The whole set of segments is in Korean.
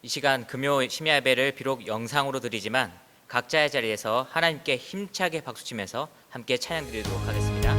이 시간 금요 심야 예배를 비록 영상으로 드리지만 각자의 자리에서 하나님께 힘차게 박수치면서 함께 찬양 드리도록 하겠습니다.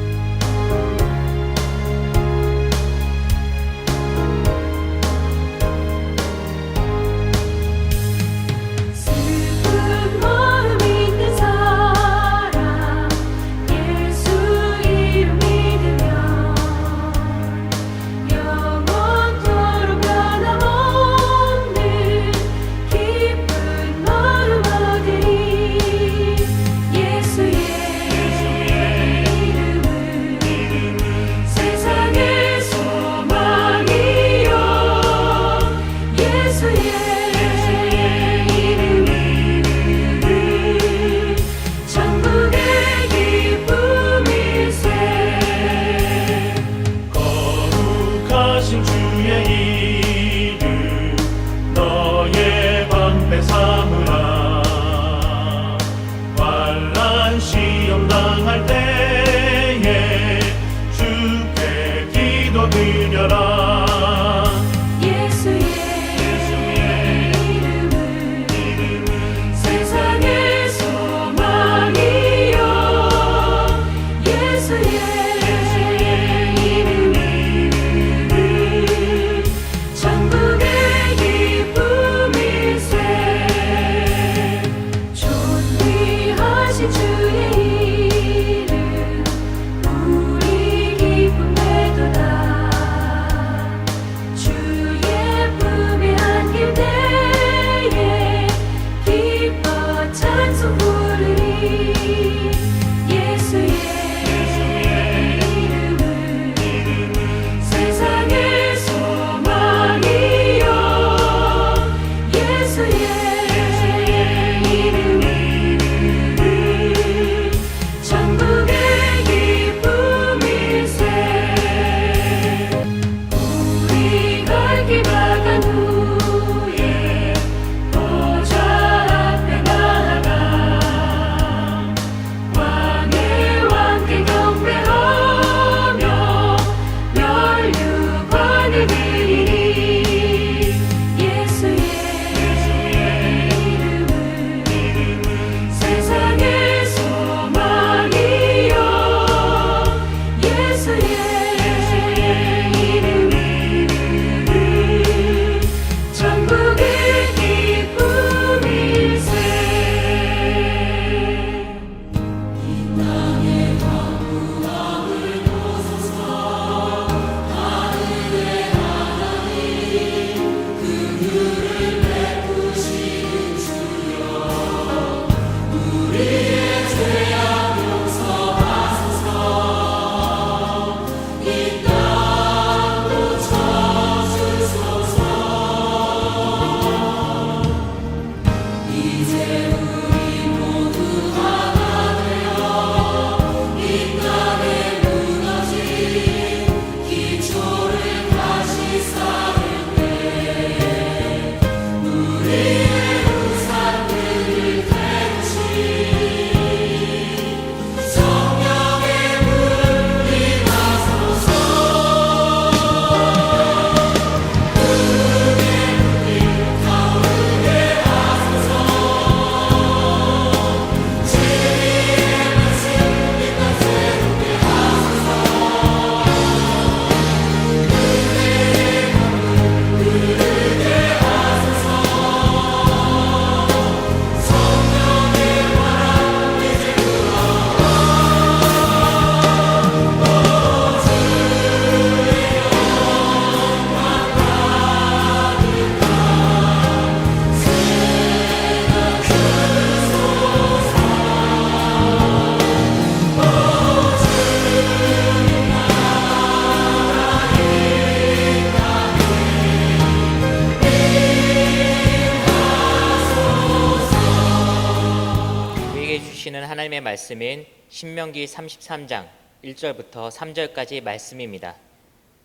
하나님의 말씀인 신명기 33장 1절부터 3절까지 말씀입니다.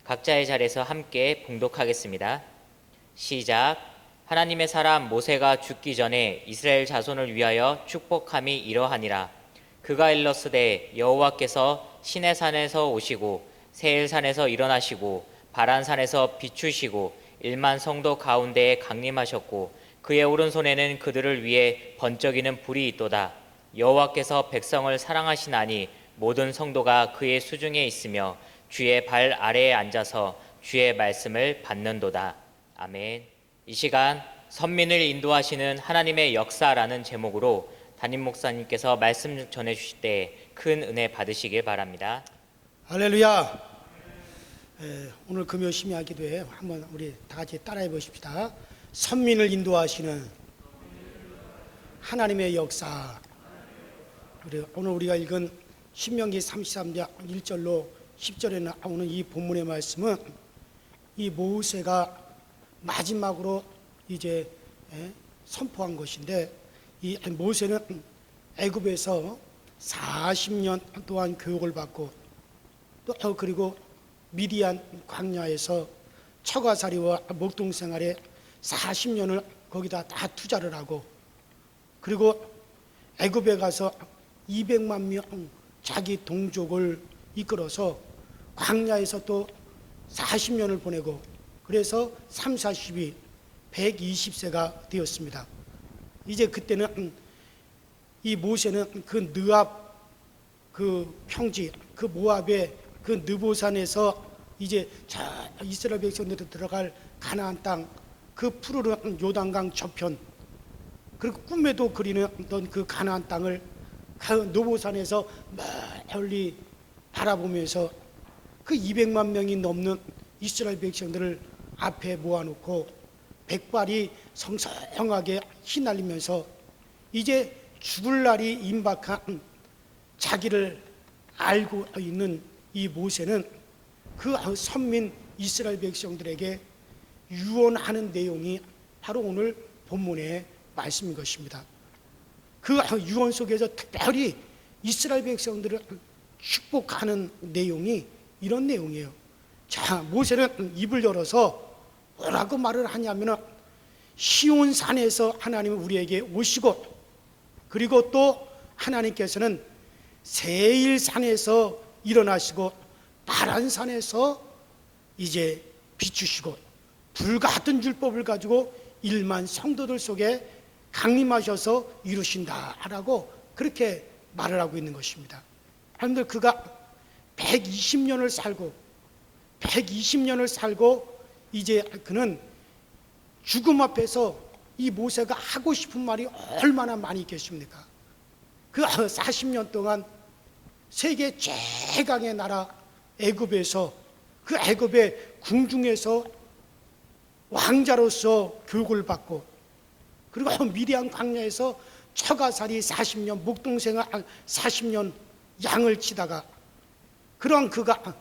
각자의 자리에서 함께 봉독하겠습니다. 시작. 하나님의 사람 모세가 죽기 전에 이스라엘 자손을 위하여 축복함이 이러하니라. 그가 일렀으되 여호와께서 시내산에서 오시고 세일산에서 일어나시고 바란산에서 비추시고 1만 성도 가운데에 강림하셨고 그의 오른손에는 그들을 위해 번쩍이는 불이 있도다. 여호와께서 백성을 사랑하시나니 모든 성도가 그의 수중에 있으며 주의 발 아래에 앉아서 주의 말씀을 받는도다. 아멘. 이 시간 선민을 인도하시는 하나님의 역사라는 제목으로 담임 목사님께서 말씀 전해 주실 때 큰 은혜 받으시길 바랍니다. 할렐루야. 오늘 금요 심야 기도에 한번 우리 다 같이 따라해 보십시다. 선민을 인도하시는 하나님의 역사. 오늘 우리가 읽은 신명기 33장 1절로 10절에 나오는 이 본문의 말씀은 이 모세가 마지막으로 이제 선포한 것인데, 이 모세는 애굽에서 40년 동안 교육을 받고 또 그리고 미디안 광야에서 처가살이와 목동생활에 40년을 거기다 다 투자를 하고, 그리고 애굽에 가서 200만 명 자기 동족을 이끌어서 광야에서 또 40년을 보내고, 그래서 3, 40이 120세가 되었습니다. 이제 그때는 이 모세는 그 느압 그 평지, 그 모압의 그 느보산에서 이제 이스라엘 백성들이 들어갈 가나안 땅, 그 푸르른 요단강 저편, 그리고 꿈에도 그리는 어떤 그 가나안 땅을 그 느보산에서 멀리 바라보면서 그 200만 명이 넘는 이스라엘 백성들을 앞에 모아놓고 백발이 성성하게 휘날리면서 이제 죽을 날이 임박한 자기를 알고 있는 이 모세는 그 선민 이스라엘 백성들에게 유언하는 내용이 바로 오늘 본문의 말씀인 것입니다. 그 유언 속에서 특별히 이스라엘 백성들을 축복하는 내용이 이런 내용이에요. 자, 모세는 입을 열어서 뭐라고 말을 하냐면, 시온산에서 하나님은 우리에게 오시고, 그리고 또 하나님께서는 세일산에서 일어나시고 바란산에서 이제 비추시고 불 같은 율법을 가지고 1만 성도들 속에 강림하셔서 이루신다라고 그렇게 말을 하고 있는 것입니다. 여러분들, 그가 120년을 살고 이제 그는 죽음 앞에서 이 모세가 하고 싶은 말이 얼마나 많이 있겠습니까? 그 40년 동안 세계 최강의 나라 애굽에서, 그 애굽의 궁중에서 왕자로서 교육을 받고, 그리고 미디안 광야에서 처가살이 40년, 목동생활 40년 양을 치다가, 그런 그가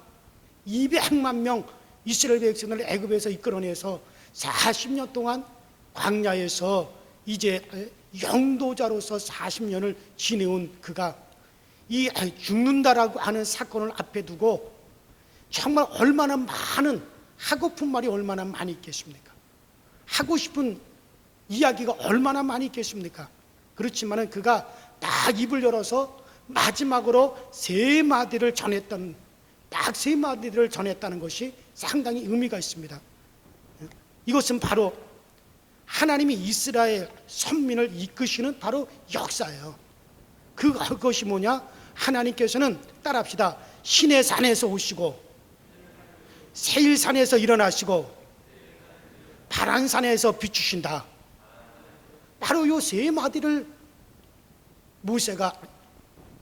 200만 명 이스라엘 백성을 애굽에서 이끌어내서 40년 동안 광야에서 이제 영도자로서 40년을 지내온 그가 이 죽는다라고 하는 사건을 앞에 두고 정말 얼마나 많은, 하고픈 말이 얼마나 많이 있겠습니까? 하고 싶은 이야기가 얼마나 많이 있겠습니까? 그렇지만은 그가 딱 입을 열어서 마지막으로 세 마디를 전했던, 딱 세 마디를 전했다는 것이 상당히 의미가 있습니다. 이것은 바로 하나님이 이스라엘 선민을 이끄시는 바로 역사예요. 그것이 뭐냐? 하나님께서는, 따라합시다, 신의 산에서 오시고 세일산에서 일어나시고 바란산에서 비추신다. 바로 이 세 마디를 모세가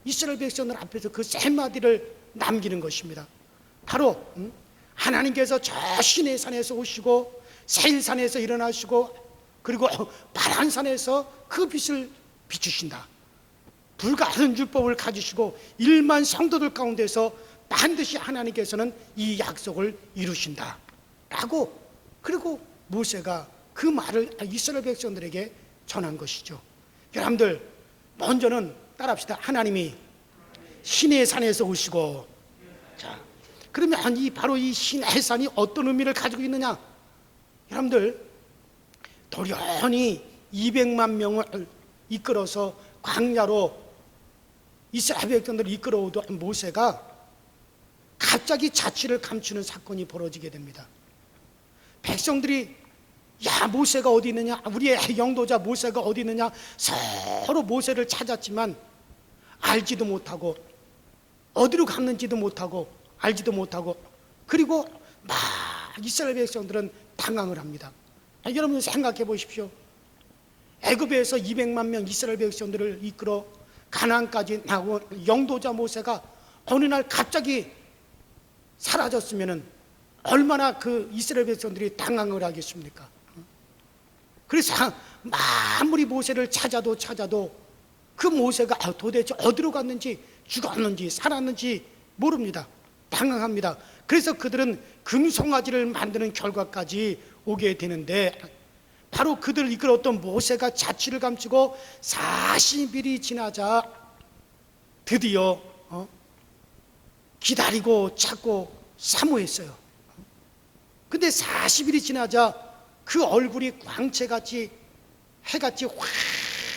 이스라엘 백성들 앞에서 그 세 마디를 남기는 것입니다. 바로 하나님께서 저 신의 산에서 오시고 세일산에서 일어나시고 그리고 바란산에서 그 빛을 비추신다. 불같은 율법을 가지시고 1만 성도들 가운데서 반드시 하나님께서는 이 약속을 이루신다 라고, 그리고 모세가 그 말을 이스라엘 백성들에게 전한 것이죠. 여러분들, 먼저는 따라합시다. 하나님이 신의 산에서 오시고, 자, 그러면 바로 이 신의 산이 어떤 의미를 가지고 있느냐? 여러분들, 도련히 200만 명을 이끌어서 광야로 이스라엘 백성들을 이끌어오던 모세가 갑자기 자취를 감추는 사건이 벌어지게 됩니다. 백성들이 야 모세가 어디 있느냐, 우리의 영도자 모세가 어디 있느냐 서로 모세를 찾았지만 알지도 못하고 어디로 갔는지도 못하고 알지도 못하고, 그리고 막 이스라엘 백성들은 당황을 합니다. 여러분 생각해 보십시오. 애굽에서 200만 명 이스라엘 백성들을 이끌어 가나안까지 나온 영도자 모세가 어느 날 갑자기 사라졌으면 얼마나 그 이스라엘 백성들이 당황을 하겠습니까? 그래서 아무리 모세를 찾아도 그 모세가 도대체 어디로 갔는지 죽었는지 살았는지 모릅니다. 당황합니다. 그래서 그들은 금송아지를 만드는 결과까지 오게 되는데, 바로 그들을 이끌었던 모세가 자취를 감추고 40일이 지나자 드디어 기다리고 찾고 사모했어요. 근데 40일이 지나자 그 얼굴이 광채같이, 해같이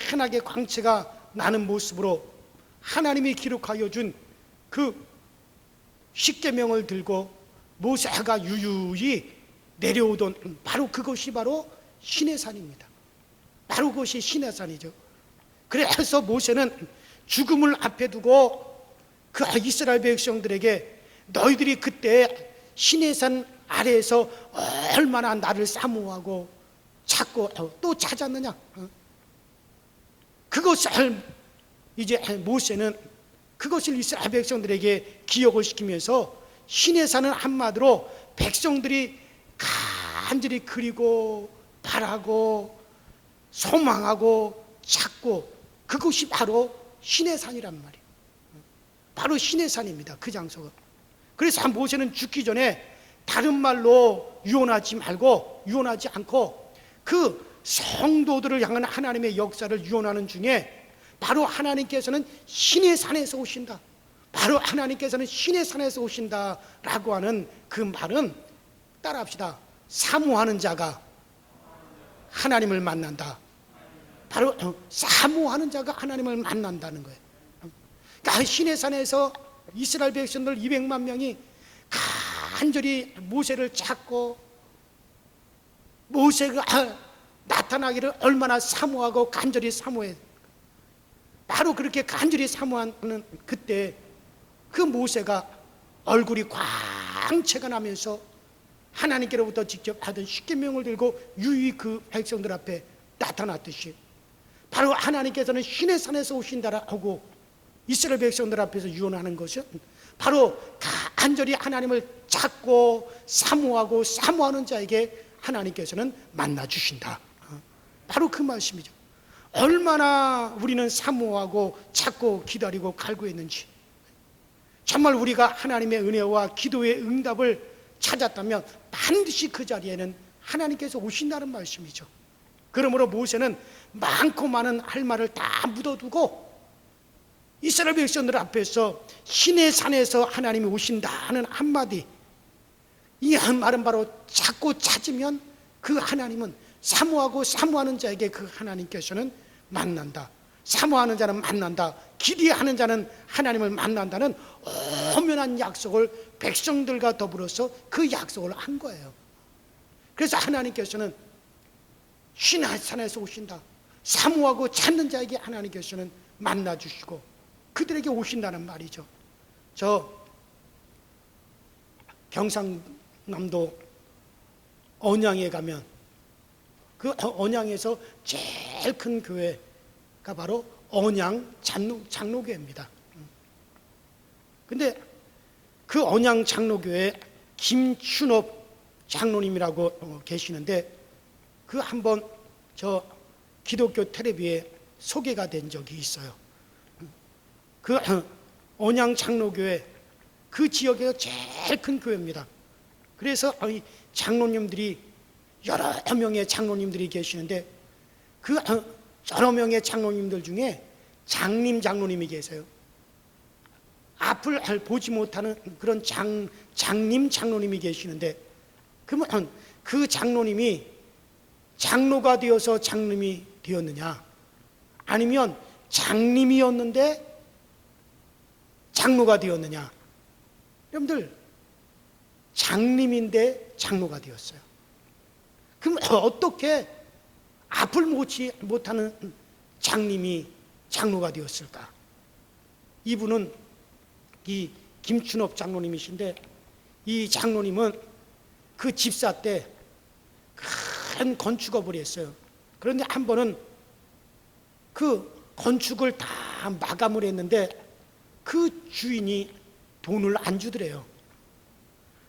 환하게 광채가 나는 모습으로 하나님이 기록하여 준 그 십계명을 들고 모세가 유유히 내려오던 바로 그것이 바로 시내산입니다. 바로 그것이 시내산이죠. 그래서 모세는 죽음을 앞에 두고 그 이스라엘 백성들에게 너희들이 그때 시내산 아래에서 얼마나 나를 사모하고 찾고 또 찾았느냐, 그것을 이제 모세는 그것을 이스라엘 백성들에게 기억을 시키면서 시내산은 한마디로 백성들이 간절히 그리고 바라고 소망하고 찾고, 그것이 바로 시내산이란 말이에요. 바로 시내산입니다. 그 장소가. 그래서 모세는 죽기 전에 다른 말로 유언하지 않고 그 성도들을 향한 하나님의 역사를 유언하는 중에 바로 하나님께서는 시내산에서 오신다, 바로 하나님께서는 시내산에서 오신다라고 하는 그 말은 따라합시다. 사모하는 자가 하나님을 만난다. 바로 사모하는 자가 하나님을 만난다는 거예요. 그러니까 시내산에서 이스라엘 백성들 200만 명이 간절히 모세를 찾고 모세가 나타나기를 얼마나 사모하고 간절히 사모해. 바로 그렇게 간절히 사모하는 그때 그 모세가 얼굴이 광채가 나면서 하나님께로부터 직접 받은 십계명을 들고 유유히 그 백성들 앞에 나타났듯이, 바로 하나님께서는 시내산에서 오신다라고 이스라엘 백성들 앞에서 유언하는 것은 바로 간절히 하나님을 찾고 사모하고 사모하는 자에게 하나님께서는 만나 주신다. 바로 그 말씀이죠. 얼마나 우리는 사모하고 찾고 기다리고 갈구했는지, 정말 우리가 하나님의 은혜와 기도의 응답을 찾았다면 반드시 그 자리에는 하나님께서 오신다는 말씀이죠. 그러므로 모세는 많고 많은 할 말을 다 묻어두고 이스라엘 백성들 앞에서 시내산에서 하나님이 오신다는 한마디, 이 한 말은 바로 찾고 찾으면 그 하나님은 사모하고 사모하는 자에게 그 하나님께서는 만난다, 사모하는 자는 만난다, 기대하는 자는 하나님을 만난다는 엄연한 약속을 백성들과 더불어서 그 약속을 한 거예요. 그래서 하나님께서는 시내산에서 오신다, 사모하고 찾는 자에게 하나님께서는 만나 주시고 그들에게 오신다는 말이죠. 저 경상남도 언양에 가면 그 언양에서 제일 큰 교회가 바로 언양 장로교회입니다. 근데 그 언양 장로교회 김춘업 장로님이라고 계시는데, 그 한번 저 기독교 텔레비에 소개가 된 적이 있어요. 그 언양 장로교회 그 지역에서 제일 큰 교회입니다. 그래서 장로님들이 여러 명의 장로님들이 계시는데, 그 여러 명의 장로님들 중에 장로님이 계세요. 앞을 보지 못하는 그런 장님 장로님이 계시는데, 그러면 그 장로님이 장로가 되어서 장님이 되었느냐, 아니면 장님이었는데 장로가 되었느냐? 여러분들, 장님인데 장로가 되었어요. 그럼 어떻게 앞을 못하는 장님이 장로가 되었을까? 이분은 이 김춘업 장로님이신데, 이 장로님은 그 집사 때 큰 건축업을 했어요. 그런데 한 번은 그 건축을 다 마감을 했는데 그 주인이 돈을 안 주더래요.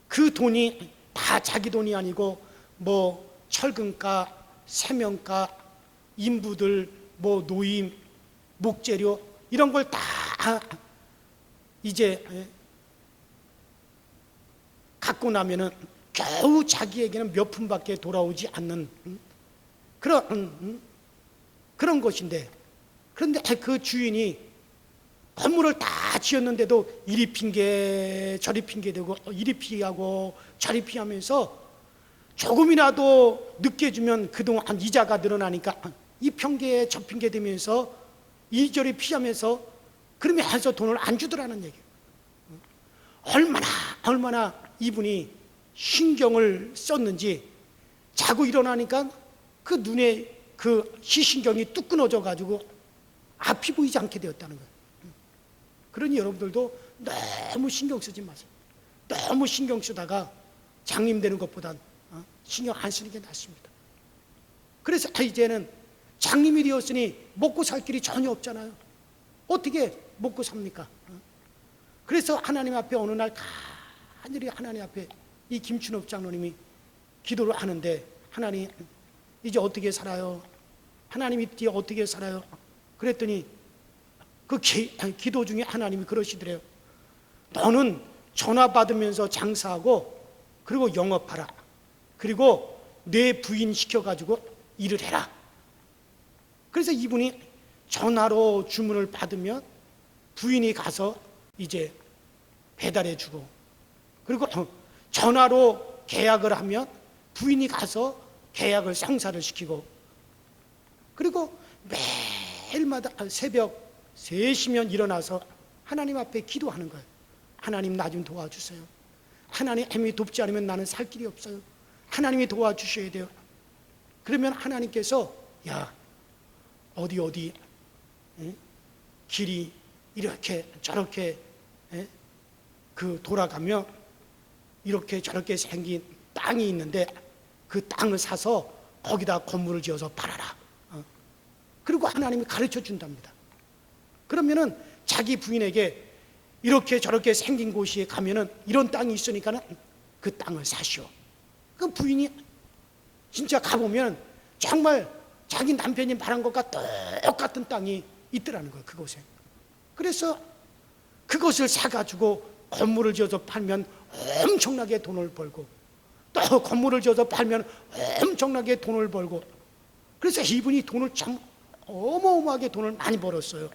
그 돈이 다 자기 돈이 아니고 뭐 철근가, 세면가, 인부들, 뭐 노임, 목재료 이런 걸 다 이제 갖고 나면은 겨우 자기에게는 몇 푼밖에 돌아오지 않는 그런 것인데, 그런데 그 주인이 건물을 다 지었는데도 이리 핑계 저리 핑계대고 이리 피하고 저리 피하면서 조금이라도 늦게 주면 그동안 이자가 늘어나니까 이 핑계 저 핑계 대면서 이저리 피하면서 그러면서 돈을 안 주더라는 얘기예요. 얼마나 이분이 신경을 썼는지 자고 일어나니까 그 눈에 그 시신경이 뚝 끊어져 가지고 앞이 보이지 않게 되었다는 거예요. 그러니 여러분들도 너무 신경 쓰지 마세요. 너무 신경 쓰다가 장님 되는 것보단 신경 안 쓰는 게 낫습니다. 그래서 이제는 장님이 되었으니 먹고 살 길이 전혀 없잖아요. 어떻게 먹고 삽니까? 그래서 하나님 앞에 어느 날 간절히 하나님 앞에 이 김춘업 장로님이 기도를 하는데, 하나님 이제 어떻게 살아요? 하나님 이제 어떻게 살아요? 그랬더니 그 기도 중에 하나님이 그러시더래요. 너는 전화 받으면서 장사하고 그리고 영업하라. 그리고 내 부인 시켜가지고 일을 해라. 그래서 이분이 전화로 주문을 받으면 부인이 가서 이제 배달해주고, 그리고 전화로 계약을 하면 부인이 가서 계약을 성사를 시키고, 그리고 매일마다 새벽 3시면 일어나서 하나님 앞에 기도하는 거예요. 하나님 나 좀 도와주세요. 하나님이 돕지 않으면 나는 살 길이 없어요. 하나님이 도와주셔야 돼요. 그러면 하나님께서 야 어디 길이 이렇게 저렇게 그 돌아가며 이렇게 저렇게 생긴 땅이 있는데 그 땅을 사서 거기다 건물을 지어서 팔아라. 그리고 하나님이 가르쳐 준답니다. 그러면은 자기 부인에게 이렇게 저렇게 생긴 곳에 가면은 이런 땅이 있으니까는 그 땅을 사시오. 그 부인이 진짜 가보면 정말 자기 남편이 말한 것과 똑같은 땅이 있더라는 거예요, 그곳에. 그래서 그것을 사가지고 건물을 지어서 팔면 엄청나게 돈을 벌고, 또 건물을 지어서 팔면 엄청나게 돈을 벌고, 그래서 이분이 돈을 참 어마어마하게 돈을 많이 벌었어요.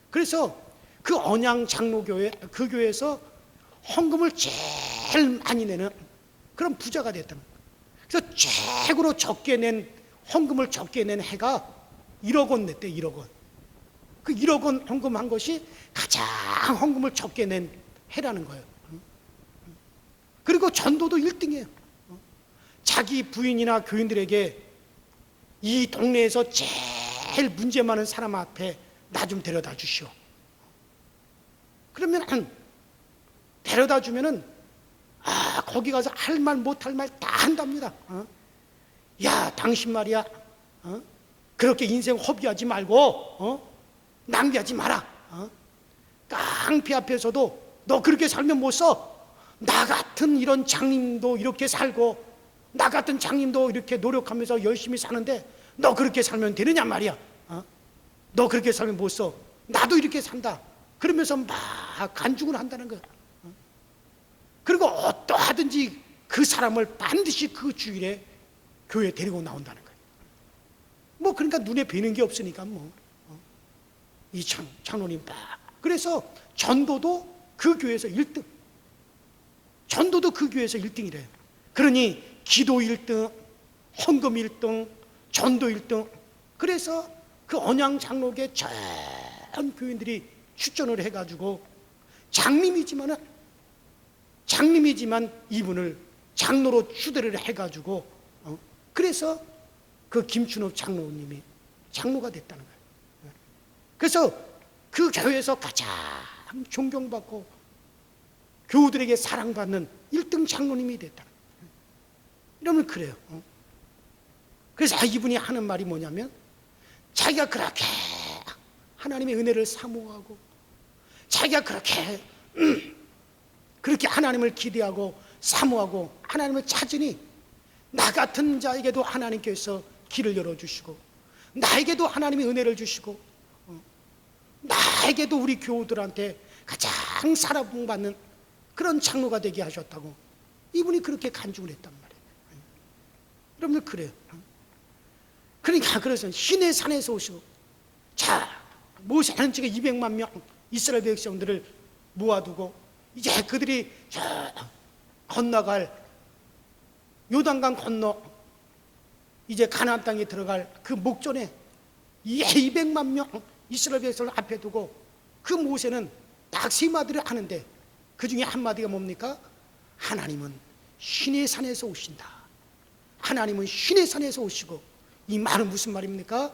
그래서 그 언양 장로교회, 그 교회에서 헌금을 제일 많이 내는 그런 부자가 됐다는 거예요. 그래서 최고로 적게 낸, 헌금을 적게 낸 해가 1억 원 냈대. 1억 원. 그 1억 원 헌금한 것이 가장 헌금을 적게 낸 해라는 거예요. 그리고 전도도 1등이에요. 자기 부인이나 교인들에게 이 동네에서 제일 문제 많은 사람 앞에 나 좀 데려다 주시오. 그러면 데려다 주면은 거기 가서 할 말 못할 말 다 한답니다. 야 당신 말이야 그렇게 인생 허비하지 말고 낭비하지 마라. 깡패 앞에서도 너 그렇게 살면 못 써. 나 같은 이런 장님도 이렇게 살고 나 같은 장님도 이렇게 노력하면서 열심히 사는데 너 그렇게 살면 되느냐 말이야. 너 그렇게 살면 못 써. 나도 이렇게 산다. 그러면서 막 간증을 한다는 거야. 그리고 어떠하든지 그 사람을 반드시 그 주일에 교회에 데리고 나온다는 거야. 뭐 그러니까 눈에 뵈는 게 없으니까 이 장로님 막. 그래서 전도도 그 교회에서 1등. 전도도 그 교회에서 1등이래요. 그러니 기도 1등, 헌금 1등, 전도 1등. 그래서 그 언양 장로계 전 교인들이 추천을 해가지고 장님이지만 이분을 장로로 추대를 해가지고 그래서 그 김춘옥 장로님이 장로가 됐다는 거예요. 그래서 그 교회에서 가장 존경받고 교우들에게 사랑받는 1등 장로님이 됐다는 거예요. 이러면 그래요. 그래서 이분이 하는 말이 뭐냐면, 자기가 그렇게 하나님의 은혜를 사모하고, 자기가 그렇게 하나님을 기대하고 사모하고 하나님을 찾으니, 나 같은 자에게도 하나님께서 길을 열어주시고, 나에게도 하나님의 은혜를 주시고, 나에게도 우리 교우들한테 가장 사랑받는 그런 장로가 되게 하셨다고 이분이 그렇게 간증을 했단 말이에요. 여러분들 그래요. 그러니까 그래서 시내 산에서 오시고, 자, 모세는 지금 200만 명 이스라엘 백성들을 모아두고 이제 그들이 저 건너갈 요단강 건너 이제 가나안 땅에 들어갈 그 목전에 200만 명 이스라엘 백성을 앞에 두고 그 모세는 딱 세 마디를 하는데 그 중에 한 마디가 뭡니까? 하나님은 신의 산에서 오신다. 하나님은 신의 산에서 오시고, 이 말은 무슨 말입니까?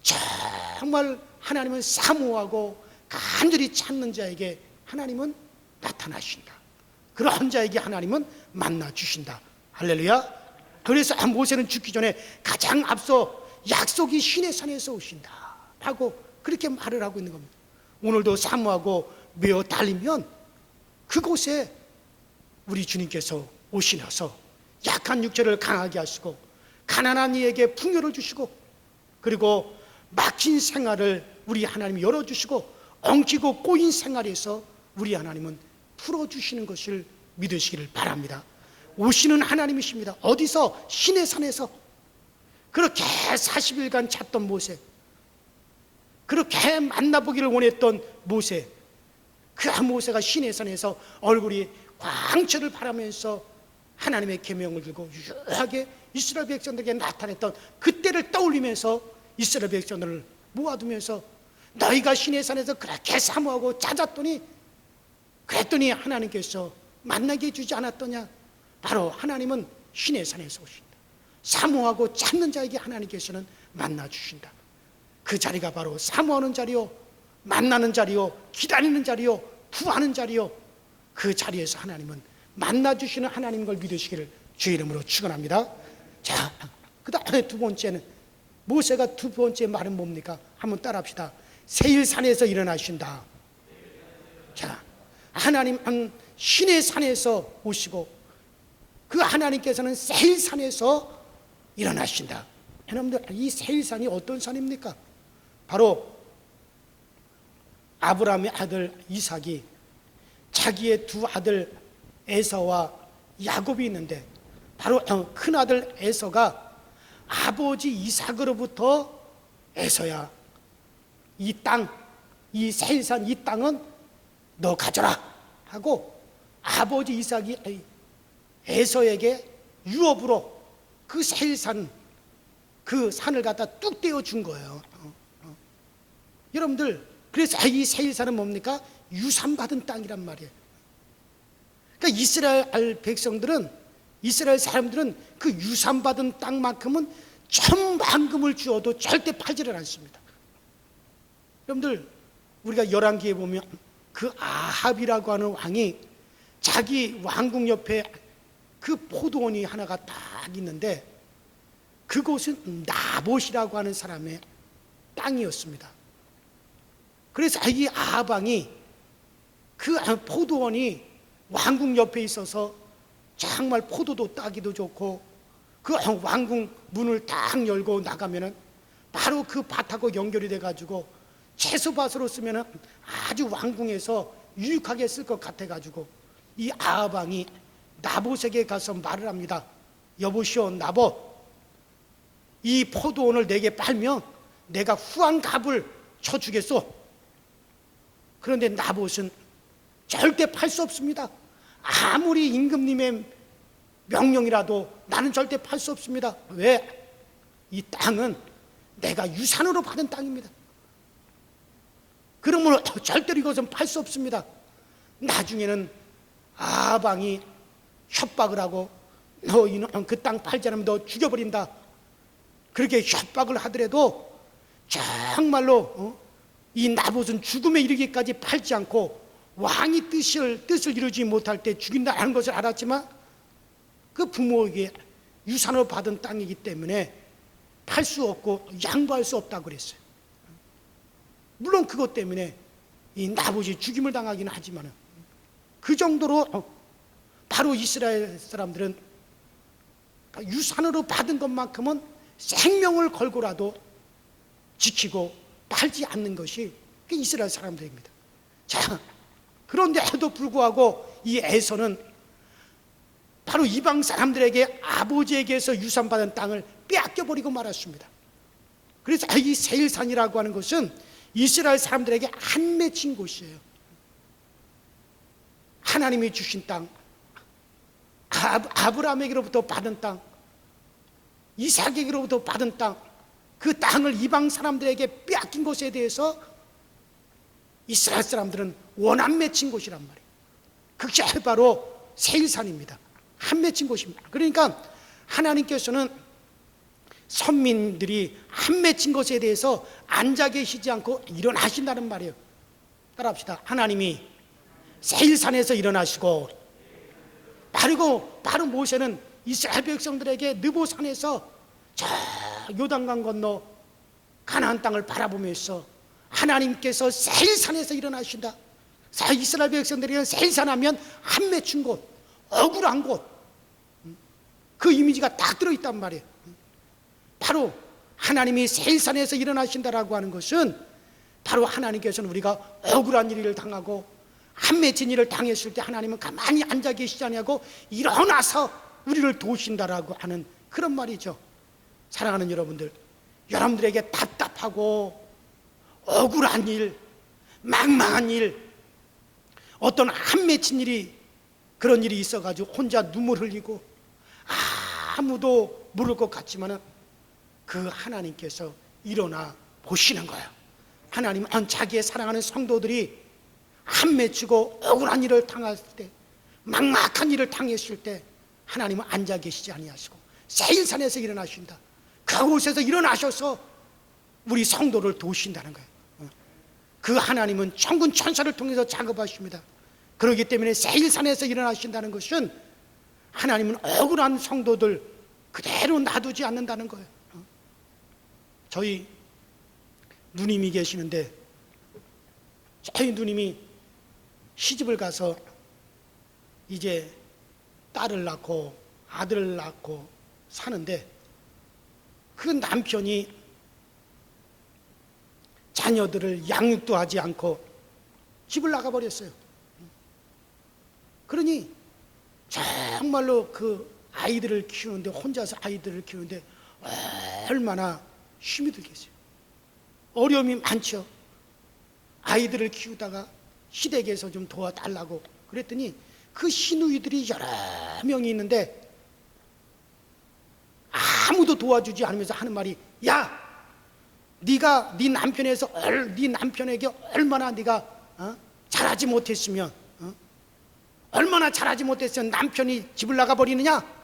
정말 하나님은 사모하고 간절히 찾는 자에게 하나님은 나타나신다. 그런 자에게 하나님은 만나 주신다. 할렐루야. 그래서 모세는 죽기 전에 가장 앞서 약속이 신의 산에서 오신다 하고 그렇게 말을 하고 있는 겁니다. 오늘도 사모하고 메어 달리면 그곳에 우리 주님께서 오시셔서 약한 육체를 강하게 하시고, 가난한 이에게 풍요를 주시고, 그리고 막힌 생활을 우리 하나님이 열어주시고, 엉키고 꼬인 생활에서 우리 하나님은 풀어주시는 것을 믿으시기를 바랍니다. 오시는 하나님이십니다. 어디서? 신의 산에서. 그렇게 40일간 찾던 모세, 그렇게 만나보기를 원했던 모세, 그 모세가 신의 산에서 얼굴이 광채를 바라면서 하나님의 계명을 들고 유하게 이스라엘 백성들에게 나타냈던 그때를 떠올리면서 이스라엘 백성들을 모아두면서, 너희가 신의 산에서 그렇게 사모하고 찾았더니, 그랬더니 하나님께서 만나게 해주지 않았더냐. 바로 하나님은 신의 산에서 오신다. 사모하고 찾는 자에게 하나님께서는 만나 주신다. 그 자리가 바로 사모하는 자리요, 만나는 자리요, 기다리는 자리요, 구하는 자리요, 그 자리에서 하나님은 만나 주시는 하나님인 걸 믿으시기를 주의 이름으로 축원합니다. 자, 그 다음에 두 번째는, 모세가 두 번째 말은 뭡니까? 한번 따라합시다. 세일산에서 일어나신다. 자, 하나님은 신의 산에서 오시고, 그 하나님께서는 세일산에서 일어나신다. 여러분들, 이 세일산이 어떤 산입니까? 바로 아브라함의 아들 이삭이 자기의 두 아들 에서와 야곱이 있는데, 바로 큰 아들 에서가 아버지 이삭으로부터, 에서야, 이 땅, 이 세일산 이 땅은 너 가져라 하고 아버지 이삭이 에서에게 유업으로 그 세일산, 그 산을 갖다 뚝 떼어 준 거예요. 여러분들, 그래서 이 세일산은 뭡니까? 유산받은 땅이란 말이에요. 그러니까 이스라엘 백성들은, 이스라엘 사람들은 그 유산받은 땅만큼은 천만금을 주어도 절대 팔지를 않습니다. 여러분들, 우리가 열왕기에 보면 그 아합이라고 하는 왕이 자기 왕궁 옆에 그 포도원이 하나가 딱 있는데, 그곳은 나봇이라고 하는 사람의 땅이었습니다. 그래서 이 아합 왕이 그 포도원이 왕궁 옆에 있어서 정말 포도도 따기도 좋고, 그 왕궁 문을 딱 열고 나가면은 바로 그 밭하고 연결이 돼가지고 채소밭으로 쓰면은 아주 왕궁에서 유익하게 쓸 것 같아가지고 이 아합 왕이 나봇에게 가서 말을 합니다. 여보시오 나봇, 이 포도원을 내게 팔면 내가 후한값을 쳐주겠소. 그런데 나봇은 절대 팔 수 없습니다. 아무리 임금님의 명령이라도 나는 절대 팔 수 없습니다. 왜? 이 땅은 내가 유산으로 받은 땅입니다. 그러므로 절대로 이것은 팔 수 없습니다. 나중에는 아합 왕이 협박을 하고 너 이놈 그 땅 팔지 않으면 너 죽여버린다. 그렇게 협박을 하더라도 정말로 이 나봇은 죽음에 이르기까지 팔지 않고 왕이 뜻을 이루지 못할 때 죽인다는 것을 알았지만 그 부모에게 유산으로 받은 땅이기 때문에 팔 수 없고 양보할 수 없다고 그랬어요. 물론 그것 때문에 이 나봇이 죽임을 당하기는 하지만 그 정도로 바로 이스라엘 사람들은 유산으로 받은 것만큼은 생명을 걸고라도 지키고 팔지 않는 것이 이스라엘 사람들입니다. 자, 그런데도 불구하고 이 에서는 바로 이방 사람들에게 아버지에게서 유산받은 땅을 빼앗겨버리고 말았습니다. 그래서 이 세일산이라고 하는 것은 이스라엘 사람들에게 한 맺힌 곳이에요. 하나님이 주신 땅, 아브라함에게로부터 받은 땅, 이삭에게로부터 받은 땅, 그 땅을 이방 사람들에게 빼앗긴 것에 대해서 이스라엘 사람들은 원한 맺힌 곳이란 말이에요. 그게 바로 세일산입니다. 한 맺힌 곳입니다. 그러니까 하나님께서는 선민들이 한 맺힌 것에 대해서 앉아 계시지 않고 일어나신다는 말이에요. 따라합시다. 하나님이 세일산에서 일어나시고, 바로 모세는 이스라엘 백성들에게 느보산에서 저 요단강 건너 가나안 땅을 바라보면서 하나님께서 세일산에서 일어나신다. 이스라엘 백성들에게는 세일산 하면 한 맺힌 곳, 억울한 곳, 그 이미지가 딱 들어있단 말이에요. 바로 하나님이 세일산에서 일어나신다라고 하는 것은 바로 하나님께서는 우리가 억울한 일을 당하고 한 맺힌 일을 당했을 때 하나님은 가만히 앉아 계시지 않냐고 일어나서 우리를 도우신다라고 하는 그런 말이죠. 사랑하는 여러분들, 여러분들에게 답답하고 억울한 일, 망망한 일, 어떤 한 맺힌 일이, 그런 일이 있어가지고 혼자 눈물 흘리고 아무도 모를 것 같지만은 그 하나님께서 일어나 보시는 거예요. 하나님은 자기의 사랑하는 성도들이 한 맺히고 억울한 일을 당했을 때, 막막한 일을 당했을 때 하나님은 앉아 계시지 아니하시고 세일산에서 일어나신다. 그곳에서 일어나셔서 우리 성도를 도우신다는 거예요. 그 하나님은 천군 천사를 통해서 작업하십니다. 그렇기 때문에 세일산에서 일어나신다는 것은 하나님은 억울한 성도들 그대로 놔두지 않는다는 거예요. 저희 누님이 계시는데, 저희 누님이 시집을 가서 이제 딸을 낳고 아들을 낳고 사는데, 그 남편이 자녀들을 양육도 하지 않고 집을 나가버렸어요. 그러니 정말로 그 아이들을 키우는데, 혼자서 아이들을 키우는데 얼마나 힘이 들겠어요. 어려움이 많죠. 아이들을 키우다가 시댁에서 좀 도와달라고 그랬더니 그 시누이들이 여러 명이 있는데 아무도 도와주지 않으면서 하는 말이, 야, 네가 네 남편에게 얼마나 네가 잘하지 못했으면, 얼마나 잘하지 못했으면 남편이 집을 나가버리느냐?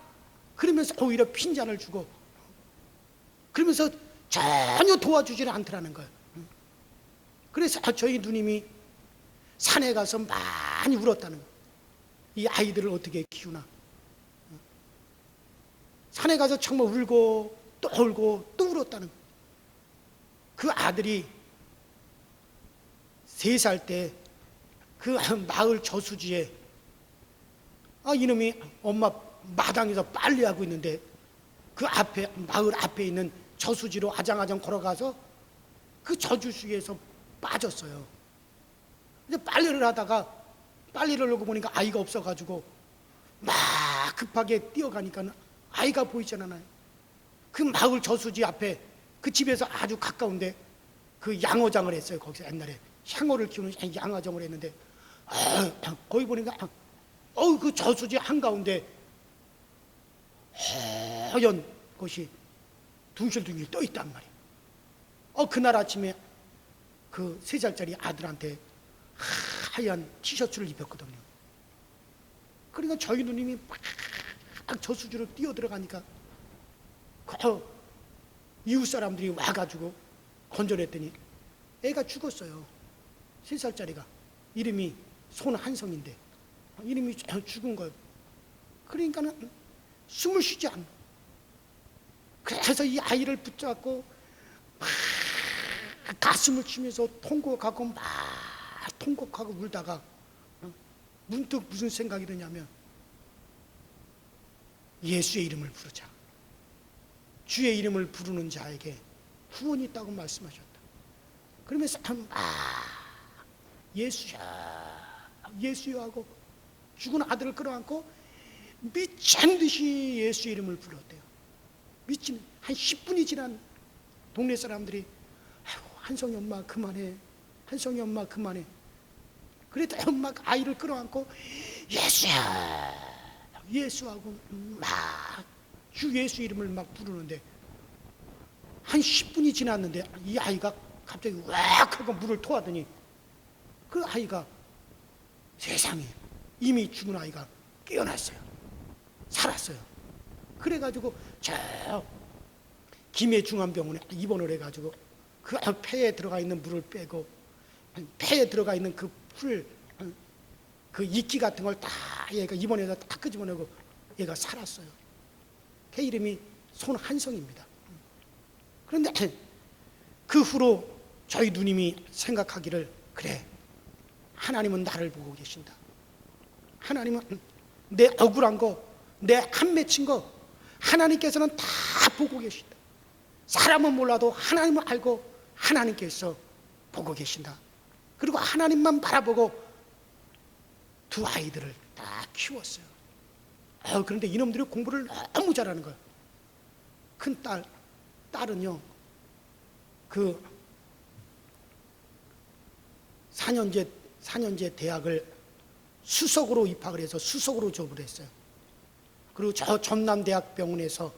그러면서 오히려 핀잔을 주고, 그러면서 전혀 도와주지를 않더라는 거예요. 그래서 저희 누님이 산에 가서 많이 울었다는 거예요. 이 아이들을 어떻게 키우나. 산에 가서 정말 울고 또 울고 또 울었다는 거예요. 그 아들이 3살 때 그 마을 저수지에 이놈이 엄마 마당에서 빨래하고 있는데 그 앞에, 마을 앞에 있는 저수지로 아장아장 걸어가서 그 저수지에서 빠졌어요. 근데 빨래를 하다가 빨래를 하려고 보니까 아이가 없어가지고 막 급하게 뛰어가니까 아이가 보이지 않아요. 그 마을 저수지 앞에 그 집에서 아주 가까운데 그 양어장을 했어요. 거기서 옛날에 향어를 키우는 양어장을 했는데 거기 보니까 그 저수지 한가운데 하얀 것이 둥실둥실 떠 있단 말이에요. 그날 아침에 그 3살짜리 아들한테 하얀 티셔츠를 입혔거든요. 그러니까 저희 누님이 막 저수지로 뛰어들어가니까 그 이웃 사람들이 와가지고 건져냈더니 애가 죽었어요. 3살짜리가. 이름이 손한성인데 이름이 죽은 거예요. 그러니까는 숨을 쉬지 않아. 그래서 이 아이를 붙잡고 막 가슴을 치면서 통곡하고 막 통곡하고 울다가 문득 무슨 생각이 드냐면 예수의 이름을 부르자. 주의 이름을 부르는 자에게 구원이 있다고 말씀하셨다. 그러면서 예수야 예수야 하고 죽은 아들을 끌어안고 미친 듯이 예수 이름을 불렀대요. 미친 한 10분이 지난 동네 사람들이 한성이 엄마 그만해, 한성이 엄마 그만해. 그래도 엄마가 아이를 끌어안고 예수야 예수하고 막 주 예수 이름을 막 부르는데 한 10분이 지났는데 이 아이가 갑자기 왁 하고 물을 토하더니 그 아이가 세상에 이미 죽은 아이가 깨어났어요. 살았어요. 그래가지고 저 김해중앙병원에 입원을 해가지고 그 폐에 들어가 있는 물을 빼고 폐에 들어가 있는 그 풀, 그 이끼 같은 걸 다 얘가 입원해서 다 끄집어내고 얘가 살았어요. 걔 이름이 손한성입니다. 그런데 그 후로 저희 누님이 생각하기를 그래 하나님은 나를 보고 계신다. 하나님은 내 억울한 거, 내 한 맺힌 거 하나님께서는 다 보고 계신다. 사람은 몰라도 하나님을 알고 하나님께서 보고 계신다. 그리고 하나님만 바라보고 두 아이들을 다 키웠어요. 그런데 이놈들이 공부를 너무 잘하는 거예요. 큰 딸은요, 그 4년제 대학을 수석으로 입학을 해서 수석으로 졸업을 했어요. 그리고 저 전남대학 병원에서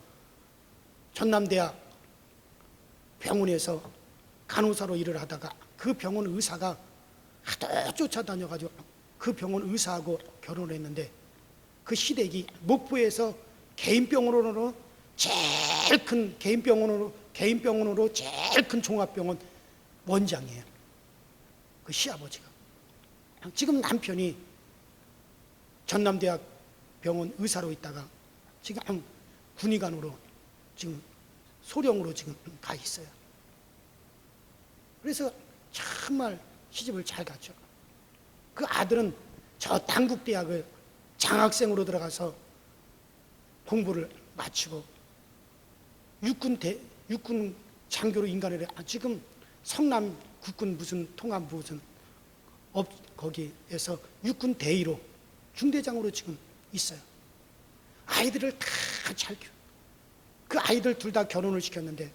간호사로 일을 하다가 그 병원 의사가 하도 쫓아다녀가지고 그 병원 의사하고 결혼을 했는데 그 시댁이 목포에서 개인병원으로 제일 큰 개인병원으로 제일 큰 종합병원 원장이에요. 그 시아버지가. 지금 남편이 전남대학 병원 의사로 있다가 지금 군의관으로 지금 소령으로 지금 가 있어요. 그래서 정말 시집을 잘 갔죠. 그 아들은 저 당국대학을 장학생으로 들어가서 공부를 마치고 육군 장교로 인간을 해. 지금 성남 국군 무슨 통합 무슨 거기에서 육군 대위로 중대장으로 지금 있어요. 아이들을 다 잘 키워. 그 아이들 둘 다 결혼을 시켰는데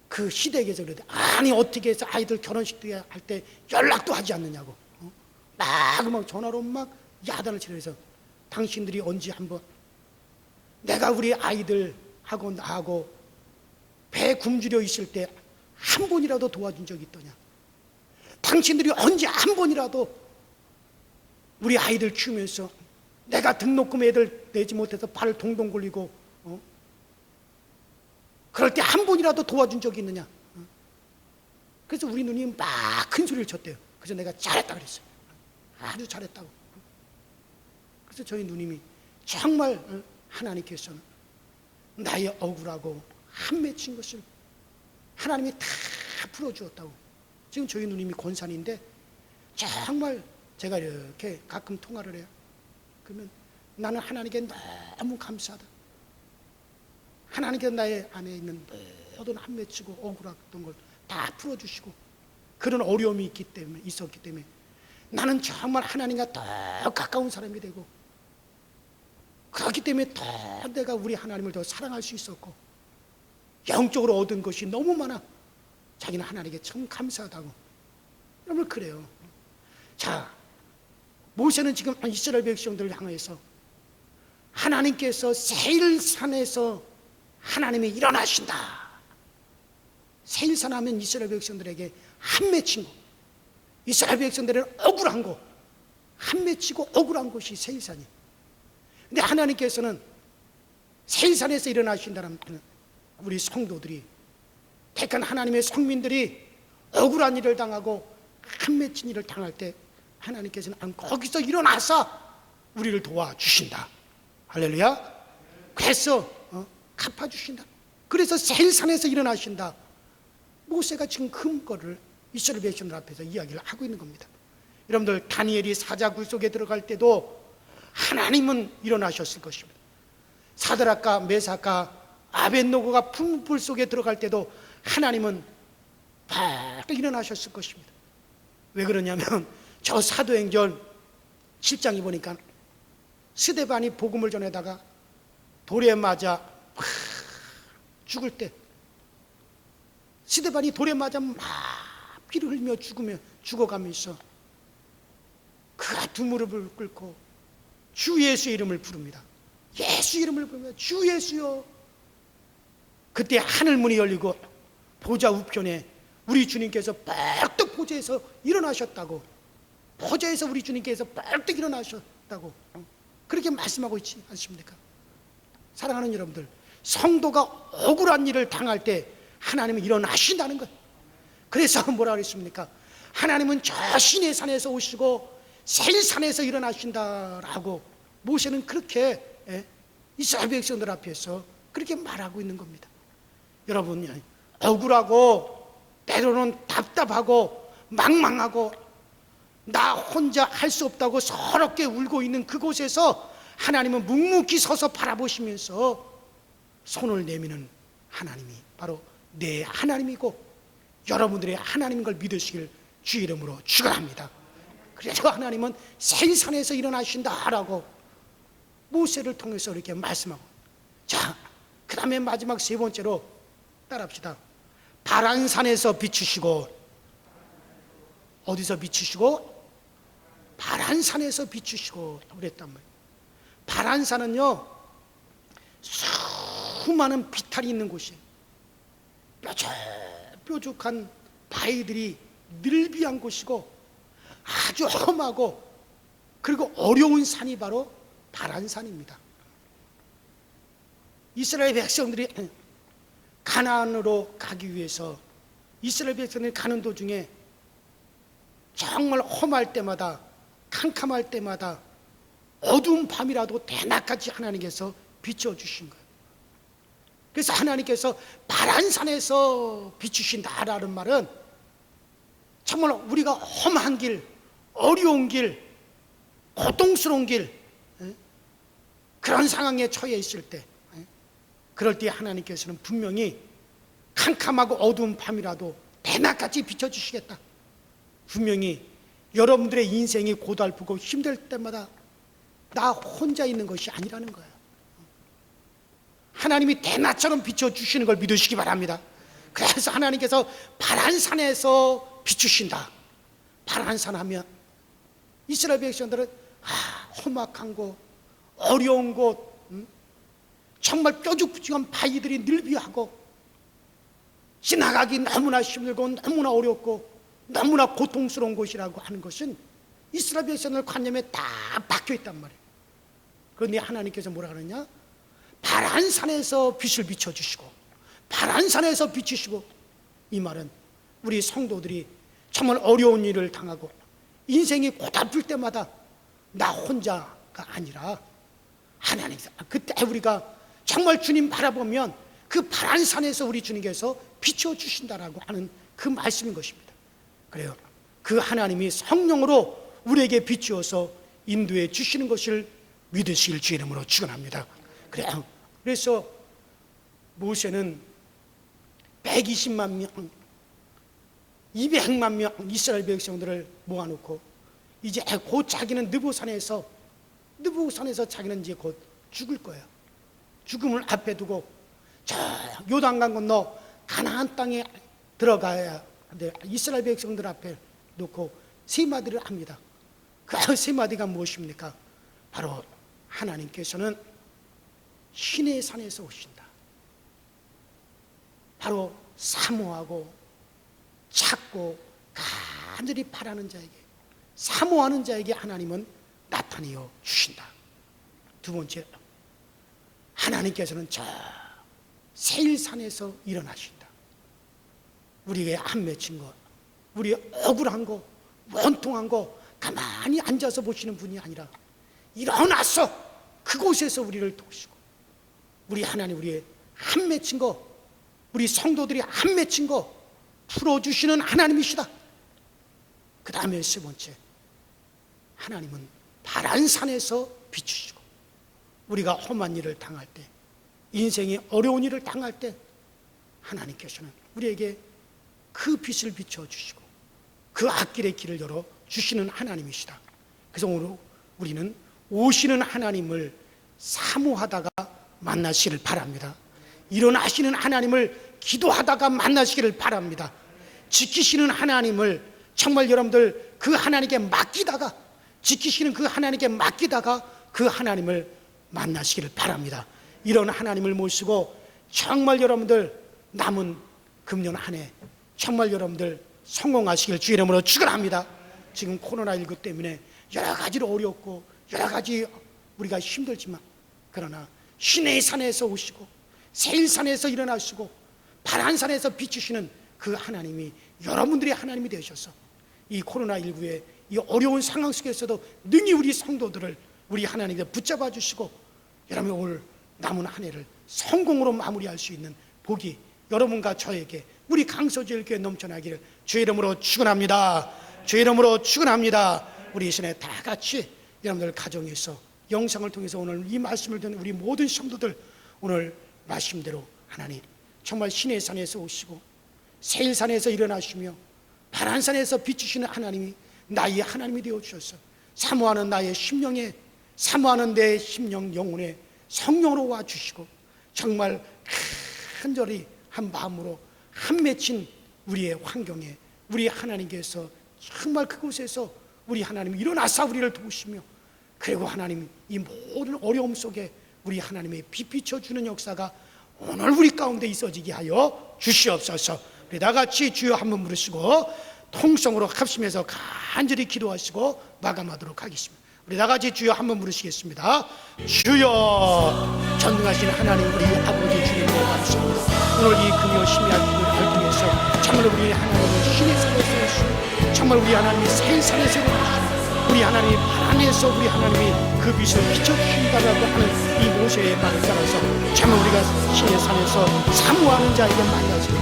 그 시댁에서 그러대. 아니 어떻게 해서 아이들 결혼식 할 때 연락도 하지 않느냐고. 막 전화로 막 야단을 치면서 당신들이 언제 한번 내가 우리 아이들하고 나하고 배 굶주려 있을 때 한 번이라도 도와준 적이 있더냐. 당신들이 언제 한 번이라도 우리 아이들 키우면서 내가 등록금 애들 내지 못해서 발을 동동 굴리고 그럴 때 한 번이라도 도와준 적이 있느냐. 그래서 우리 누님이 막 큰 소리를 쳤대요. 그래서 내가 잘했다 그랬어요. 아주 잘했다고. 그래서 저희 누님이 정말 하나님께서는 나의 억울하고 한 맺힌 것을 하나님이 다 풀어주었다고. 지금 저희 누님이 권산인데 정말 제가 이렇게 가끔 통화를 해요. 그러면 나는 하나님께 너무 감사하다. 하나님께서 나의 안에 있는 모든 한 맺히고 억울했던 걸 다 풀어주시고 그런 어려움이 있었기 때문에 나는 정말 하나님과 더 가까운 사람이 되고 그렇기 때문에 더 내가 우리 하나님을 더 사랑할 수 있었고 영적으로 얻은 것이 너무 많아. 자기는 하나님께 참 감사하다고. 여러분 그래요. 자, 모세는 지금 이스라엘 백성들을 향해서 하나님께서 세일산에서 하나님이 일어나신다. 세일산 하면 이스라엘 백성들에게 한 맺힌 거, 이스라엘 백성들은 억울한 거, 한 맺히고 억울한 것이 세일산이에요. 근데 하나님께서는 세산에서 일어나신다는 우리 성도들이, 택한 하나님의 성민들이 억울한 일을 당하고 한 맺힌 일을 당할 때 하나님께서는 거기서 일어나서 우리를 도와주신다. 할렐루야. 그래서 갚아주신다. 그래서 세일산에서 일어나신다. 모세가 지금 그 거를 이스라엘 백성들 앞에서 이야기를 하고 있는 겁니다. 여러분들, 다니엘이 사자굴 속에 들어갈 때도 하나님은 일어나셨을 것입니다. 사드락과 메삭과 아벳노고가 풀 속에 들어갈 때도 하나님은 바로 일어나셨을 것입니다. 왜 그러냐면 저 사도행전 7장에 보니까 스데반이 복음을 전해다가 돌에 맞아 죽을 때, 스데반이 돌에 맞아 막 피를 흘며 죽어가면서 그가 두 무릎을 꿇고 주 예수의 이름을 부릅니다. 예수 이름을 부르며 주 예수여. 그때 하늘문이 열리고 보좌 우편에 우리 주님께서 벌떡 보좌에서 일어나셨다고, 보좌에서 우리 주님께서 벌떡 일어나셨다고 그렇게 말씀하고 있지 않습니까? 사랑하는 여러분들, 성도가 억울한 일을 당할 때 하나님은 일어나신다는 것. 그래서 뭐라 그랬습니까? 하나님은 저 시내 산에서 오시고 세일산에서 일어나신다라고 모세는 그렇게 이스라엘 백성들 앞에서 그렇게 말하고 있는 겁니다. 여러분, 억울하고 때로는 답답하고 망망하고 나 혼자 할 수 없다고 서럽게 울고 있는 그곳에서 하나님은 묵묵히 서서 바라보시면서 손을 내미는 하나님이 바로 내 하나님이고 여러분들의 하나님인 걸 믿으시길 주 이름으로 축원합니다. 그래서 하나님은 세일산에서 일어나신다라고 모세를 통해서 이렇게 말씀하고, 자, 그 다음에 마지막 세 번째로 따라합시다. 바란산에서 비추시고, 어디서 비추시고? 바란산에서 비추시고 그랬단 말이에요. 바란산은요, 수많은 비탈이 있는 곳이에요. 뾰족한 바위들이 늘비한 곳이고 아주 험하고 그리고 어려운 산이 바로 바란산입니다. 이스라엘 백성들이 가나안으로 가기 위해서 이스라엘 백성들이 가는 도중에 정말 험할 때마다, 캄캄할 때마다 어두운 밤이라도 대낮같이 하나님께서 비춰주신 거예요. 그래서 하나님께서 바란산에서 비추신다라는 말은 정말 우리가 험한 길, 어려운 길, 고통스러운 길, 그런 상황에 처해 있을 때, 그럴 때 하나님께서는 분명히 캄캄하고 어두운 밤이라도 대낮같이 비춰주시겠다. 분명히 여러분들의 인생이 고달프고 힘들 때마다 나 혼자 있는 것이 아니라는 거예요. 하나님이 대낮처럼 비춰주시는 걸 믿으시기 바랍니다. 그래서 하나님께서 바란산에서 비추신다. 바란산 하면 이스라엘 백성들은 험악한 곳, 어려운 곳, 정말 뾰족뾰족한 바위들이 늘비하고 지나가기 너무나 힘들고 너무나 어렵고 너무나 고통스러운 곳이라고 하는 것은 이스라엘 백성들 관념에 다 박혀있단 말이에요. 그런데 하나님께서 뭐라 그러냐? 바란산에서 빛을 비춰주시고 바란산에서 비추시고, 이 말은 우리 성도들이 정말 어려운 일을 당하고 인생이 고달플 때마다 나 혼자가 아니라 하나님께서, 그때 우리가 정말 주님 바라보면 그 바란산에서 우리 주님께서 비춰주신다라고 하는 그 말씀인 것입니다. 그래요, 그 하나님이 성령으로 우리에게 비추어서 인도해 주시는 것을 믿으실 주 이름으로 축원합니다. 그래요, 그래서 모세는 120만 명, 200만 명 이스라엘 백성들을 모아놓고 이제 곧 자기는 느보산에서 자기는 이제 곧 죽을 거예요. 죽음을 앞에 두고 저 요단강 건너 가나안 땅에 들어가야 하는데 이스라엘 백성들 앞에 놓고 세 마디를 합니다. 그 세 마디가 무엇입니까? 바로 하나님께서는 신의 산에서 오신다. 바로 사모하고 찾고 간절히 바라는 자에게, 사모하는 자에게 하나님은 나타내어 주신다. 두 번째, 하나님께서는 저 세일산에서 일어나신다. 우리에게 안 맺힌 것, 우리 억울한 거, 원통한 거 가만히 앉아서 보시는 분이 아니라 일어나서 그곳에서 우리를 도우시고, 우리 하나님, 우리의 안 맺힌 거, 우리 성도들이 안 맺힌 거 풀어주시는 하나님이시다. 그 다음에 세 번째, 하나님은 파란 산에서 비추시고, 우리가 험한 일을 당할 때, 인생의 어려운 일을 당할 때 하나님께서는 우리에게 그 빛을 비춰주시고 그 앞길의 길을 열어주시는 하나님이시다. 그래서 오늘 우리는 오시는 하나님을 사모하다가 만나시기를 바랍니다. 일어나시는 하나님을 기도하다가 만나시기를 바랍니다. 지키시는 하나님을 정말 여러분들 그 하나님께 맡기다가, 지키시는 그 하나님께 맡기다가 그 하나님을 만나시기를 바랍니다. 이런 하나님을 모시고 정말 여러분들 남은 금년 한 해 정말 여러분들 성공하시길 주의 이름으로 축원합니다. 지금 코로나19 때문에 여러 가지로 어렵고 여러 가지 우리가 힘들지만, 그러나 신의 산에서 오시고 세일산에서 일어나시고 파란 산에서 비추시는 그 하나님이 여러분들의 하나님이 되셔서 이 코로나19의 이 어려운 상황 속에서도 능히 우리 성도들을 우리 하나님께 붙잡아 주시고, 여러분 올 남은 한 해를 성공으로 마무리할 수 있는 복이 여러분과 저에게, 우리 강서제일교회 넘쳐나기를 주의 이름으로 축원합니다. 주의 이름으로 축원합니다. 우리 이 시간에 다 같이 여러분들 가정에서 영상을 통해서 오늘 이 말씀을 듣는 우리 모든 성도들, 오늘 말씀대로 하나님 정말 신의 산에서 오시고 세일산에서 일어나시며 파란 산에서 비추시는 하나님이 나의 하나님이 되어주셔서 사모하는 나의 심령에, 사모하는 내 심령 영혼에 성령으로 와주시고 정말 간절히 한 마음으로 한 맺힌 우리의 환경에 우리 하나님께서 정말 그곳에서 우리 하나님이 일어나서 우리를 도우시며, 그리고 하나님 이 모든 어려움 속에 우리 하나님의 빛 비춰주는 역사가 오늘 우리 가운데 있어지게 하여 주시옵소서. 우리 다 같이 주여 한번 부르시고 통성으로 합심해서 간절히 기도하시고 마감하도록 하겠습니다. 우리 다 같이 주여 한번 부르시겠습니다. 주여, 전능하신 하나님 우리 아버지 주님의 감사합니다. 오늘 이 금요 심야 기도를 통해서 정말 우리 하나님의 신의 산에서 오시고 정말 우리 하나님이 세일산에서 오시고 우리 하나님이 파란에서 우리 하나님이 그 빛을 비춰주신다라고 하는 이 모세의 말을 따라서 정말 우리가 신의 산에서 사모하는 자에게 만나시고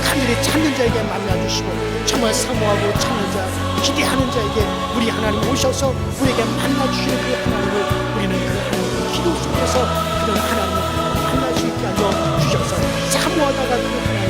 간절히 찾는 자에게 만나주시고 정말 사모하고 찾는 자, 기대하는 자에게 우리 하나님 오셔서 우리에게 만나주시는 그 하나님을 우리는 그 하나님의 기도 속에서 그런 하나님을 만날 수 있게 하여 주셔서 사모하다가 그 하나님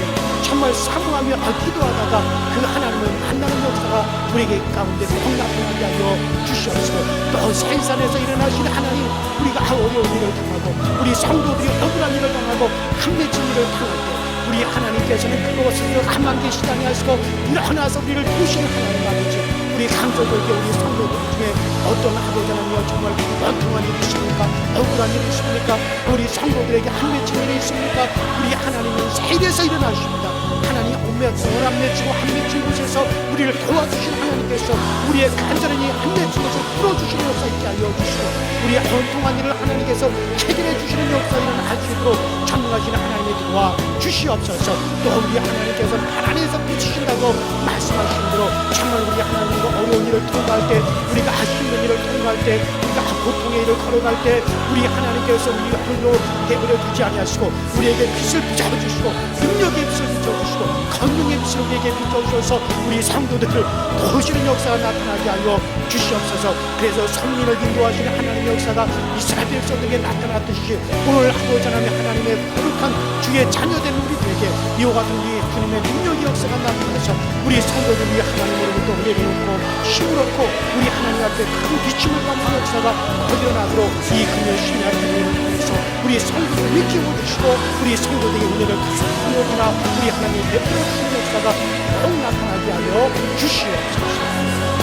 정말 사모하며 기도하다가 그 하나님을 만나는 역사가 우리에게 가운데 꼭 나타나게 하여 주시옵소서. 또 세일산에서 일어나신 하나님, 우리가 어려운 일을 당하고 우리 성도들이 억울한 일을 당하고 한맺힌 일을 당할 때 우리 하나님께서는 그것을 가만 계시지 아니하시고 일어나서 우리를 도우시는 하나님 아버지, 우리 강조들에게 우리 성도들 중에 어떤 아버지 하나님이여 정말 원통한 일이 있습니까? 억울한 일이 있습니까? 우리 성도들에게 한맺힌 일이 있습니까? 우리 하나님은 세일에서 일어나십니다. 하나님 오매증을 안 맺히고 한 맺힌 곳에서 우리를 도와주신 하나님께서 우리의 간절한 이 한 맺힌 것을 풀어주시는 역사 있게 알려주시고 우리의 원통한 일을 하나님께서 해결해 주시는 역사 일어날 수 있도록 전능하신 하나님의 도와 주시옵소서. 또 우리 하나님께서 하나님에서 비추신다고 말씀하신 대로 정말 우리 하나님과 어려운 일을 통과할 때, 우리가 힘든 일을 통과할 때, 우리가 고통의 일을 걸어갈 때 우리 하나님께서 우리 홀로 내버려 두지 아니하시고 우리에게 빛을 비춰주시고 능력의 빛을 비춰주시고 권능의 빛을 우리에게 비춰주셔서 우리 성도들을 도우시는 역사가 나타나게 하여 주시옵소서. 그래서 성민을 인도하시는 하나님의 역사가 이스라엘 백성들에게 나타났듯이 오늘 아버지 하나님의 거룩한 주의 자녀된 우리들에게 이와 같은 우리 주님의 능력의 역사가 나타나서 우리 성도들이 하나님으로부터 은혜를 얻고 힘을 얻고 우리 하나님 앞에 큰 비춤을 받는 역사가 일어나도록 이 금요 심야 기도를 통해서 우리 성도들을 키워주시고 우리 성도들에게 은혜를 가득하나 우리 하나님의 베풀어 주시는 역사가 꼭 나타나게 하여 주시옵소서.